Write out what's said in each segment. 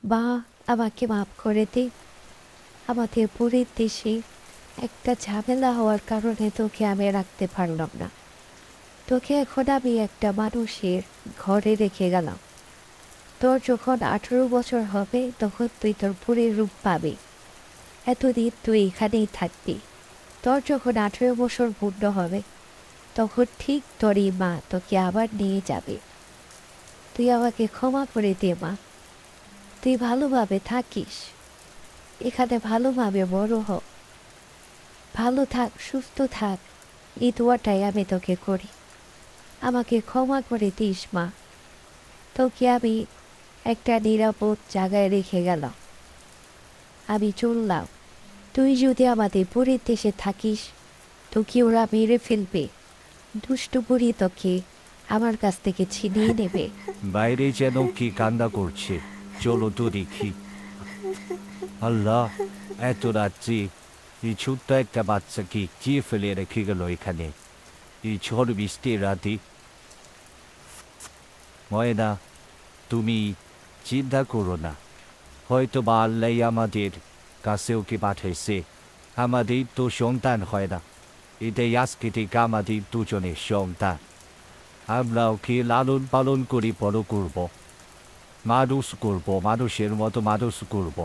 বা আমাকে মাফ করে দে। আমাদের পুরীর দেশে একটা ঝামেলা হওয়ার কারণে তোকে আমি রাখতে পারলাম না। তোকে এখন আমি একটা মানুষের ঘরে রেখে গেলাম। তোর যখন 18 বছর হবে তখন তুই তোর পুরীর রূপ পাবি। এতদিন তুই এখানেই থাকবি। তোর যখন 18 বছর পূর্ণ হবে তখন ঠিক তোরই মা তোকে আবার নিয়ে যাবে। তুই আমাকে ক্ষমা করে দে মা। তুই ভালোভাবে থাকিস, এখানে ভালোভাবে বড় হ, ভালো থাক, সুস্থ থাক, এই দোয়াটাই আমি তোকে করি। আমাকে ক্ষমা করে দিস মা। তোকে আমি একটা নিরাপদ জায়গায় রেখে গেলাম, আমি চললাম। তুই যদি আমাদের পুরীর দেশে থাকিস তোকে ওরা মেরে ফেলবে। দুষ্টু বুড়ি তোকে আমার কাছ থেকে ছিনিয়ে নেবে। বাইরে যেন কি কান্না করছে, চলো তো দেখি। আল্লাহ, এত রাত্রি এই ছোট্ট একটা বাচ্চাকে কে ফেলে রেখে গেল এখানে এই ঝড় বৃষ্টির রাতে? ময়না, তুমি চিন্তা করো না, হয়তো বা আল্লাহ আমাদের কাছে ওকে পাঠাইছে। আমাদের তো সন্তান হয় না, এটাই আজকে থেকে আমাদের দুজনের সন্তান। আমরা ওকে লালন পালন করে বড় করব, মানুষ করব, মানুষের মতো মানুষ করব।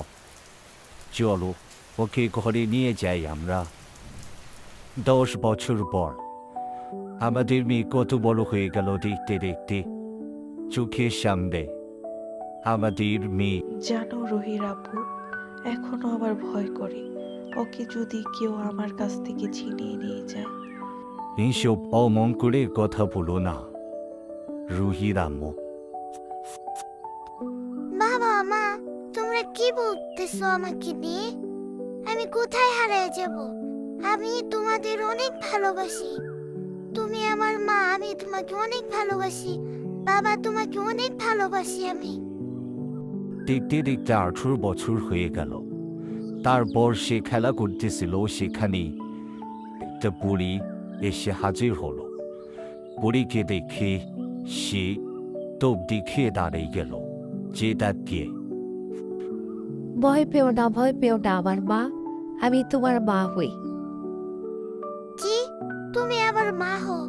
চলো ওকে ঘরে নিয়ে যাই আমরা। 10 বছর পর আমাদের মেয়ে কত বড় হয়ে গেল দেখতে দেখতে, চোখের সামনে আমাদের মেয়ে। জানো রহির আব্বু, এখনো আমার ভয় করে ওকে যদি কেউ আমার কাছ থেকে ছিনিয়ে নিয়ে যায়। এইসব অমন করে কথা বলো না, রুহির আম্মু। বাবা মা, তোমরা কি বলতেছো আমাকে নিয়ে? আমি কোথায় হারিয়ে যাব? আমি তোমাদের অনেক ভালোবাসি। তুমি আমার মা, আমি তোমাকে অনেক ভালোবাসি। বাবা, তোমাকে অনেক ভালোবাসি আমি। দেখতে দেখতে 18 বছর হয়ে গেল। তারপর সে খেলা করতেছিল, সেখানে একটা বুড়ি এসে হাজির হলো। বুড়িকে দেখে সে তো দেখে দাঁড়িয়ে গেল, যে তাকে। ভয় পেও না, ভয় পেও না আমার মা, আমি তোমার মা হই। কি? তুমি আমার মা হও?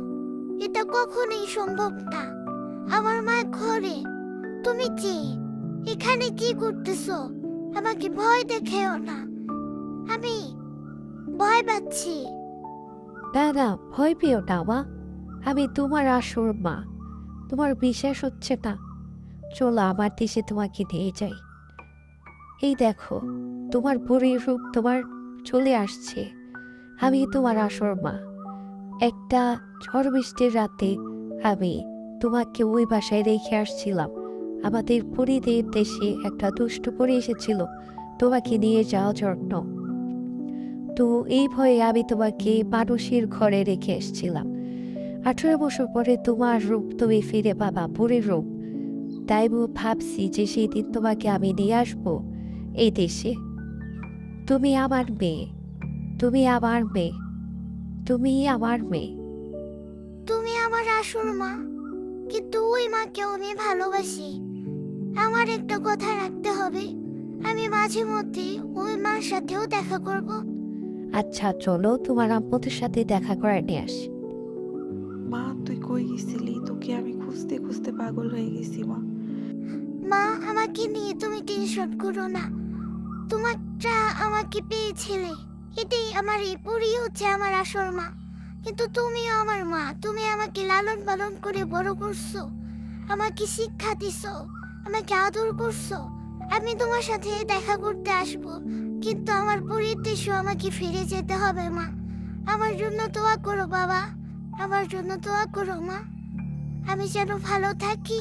এটা কখনোই সম্ভব না। আমার মা ঘরে, তুমি কি এখানে কি করতেছো? আমাকে ভয় দেখাও না, আমি ভয় পাচ্ছি। না না, ভয় পেও না মা, আমি তোমার আসল মা। তোমার বিশ্বাস হচ্ছে না? চলো আমার দেশে তোমাকে নিয়ে যাই। এই দেখো, তোমার বুড়ির রূপ তোমার চলে আসছে। আমি তোমার আসল মা। একটা ঝড় বৃষ্টির রাতে আমি তোমাকে ওই বাসায় রেখে আসছিলাম। আমাদের পরিদের দেশে একটা দুষ্ট পরি এসেছিল তোমাকে নিয়ে যাওয়ার জন্য। তো এই ভয়ে আমি তোমাকে মানুষের ঘরে রেখে এসেছিলাম। 18 বছর পরে তোমার রূপ তুমি ফিরে পাবা, বুড়ির রূপ। তাই ভাবছি যে সেই দিন তোমাকে আমি নিয়ে আসবো এই দেশে। তুমি আমার মেয়ে, তুমি আমার মেয়ে, তুমি আমার মেয়ে। তুমি আমার আসল মা, কিন্তু ওই মাকেও আমি ভালোবাসি। আমার একটা কথা রাখতে হবে, আমি মাঝে মধ্যে ওই মার সাথেও দেখা করব। আচ্ছা চলো তোমার আম্মুদের সাথে দেখা করে নিয়ে আসি। মা, তুই কই গেছিলি? তোকে আমি খুঁজতে খুঁজতে পাগল হয়ে গেছি মা। মা, আমাকে নিয়ে তুমি টেনশন করো না। তোমারটা আমাকে পেয়েছিলে, এটাই আমার, এই পরি হচ্ছে আমার আসল মা। কিন্তু তুমিও আমার মা, তুমি আমাকে লালন পালন করে বড় করছো, আমাকে শিক্ষা দিছো, আমাকে আদর করছো। আমি তোমার সাথে দেখা করতে আসবো, কিন্তু আমার পরীর দেশে আমাকে ফিরে যেতে হবে মা। আমার জন্য দোয়া করো বাবা, আমার জন্য দোয়া করো মা, আমি যেন ভালো থাকি।